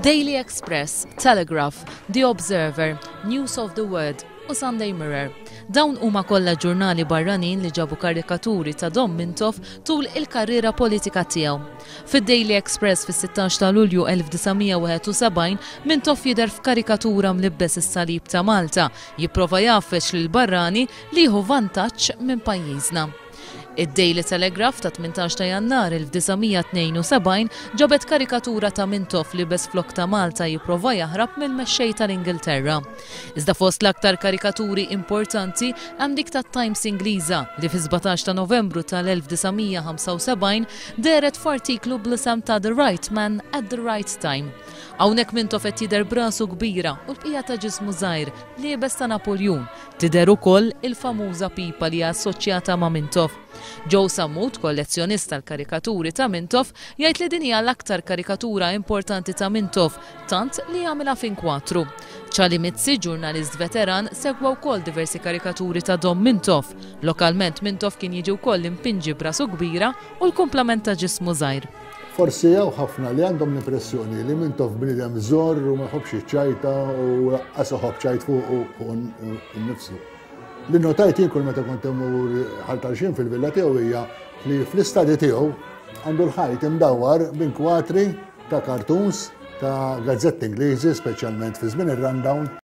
Daily Express, Telegraph, The Observer, News of the World u Sunday Mirror. Dawn huma kollha ġurnali barranin li ġabu karikaturi ta' Dom Mintoff tul il-karriera politika tiegħu. Fid-Daily Express fis-16 ta' Lulju 1971 Mintoff jidher f'karikatura mlibbes is-salib ta' Malta, jipprova jaffex lil barrani li jieħu vantaġġ minn pajjiżna. Id-Daily Telegraph ta' 18 ta' Jannar 1972 ġabet karikatura ta' Mintoff li bes flok ta' Malta jipprova jaħrab mill-mexxej tal-Ingilterra. Iżda fost l-aktar karikaturi importanti hemm dik tat-Times Ingliża li fi 17 ta' Novembru tal-1975 deret f'artiklu bl-isem ta' The Right Man at the Right Time. Hawnhekk Mintoff qed jidher brasu kbira u l-bqija ta' ġismu żgħir li jibes ta' Napoljun. Tidher ukoll il-famuża pipa li hija assoċjata ma' Mintoff. Joe Sammut, kollezzjonista tal-karikaturi ta' Mintoff, jgħid li din hija l-aktar karikatura importanti ta' Mintoff, tant li jagħmilha f'inkwatru. Charlie Mizzi, ġurnalist veteran, segwa wkoll diversi karikaturi ta' Dom Mintoff. Lokalment Mintoff kien jiġi wkoll impinġi brasu kbira u l-kumplament ta' ġismu żgħir. Forsi jew ħafna li għandhom l-impressjoni li Mintoff bniedem żgħar u ma jħobbx iċċajta u qas iħobb ċajt fuq innifsu. Li notajt jien kull meta kont immur ħaltalxin fil-villa tiegħu hija li fl-istadi tiegħu għandu l-ħajt imdawwar b'inkwatri ta' cartoons ta' gazzetti Ingliżi, speċjalment fi żmien ir-rundown.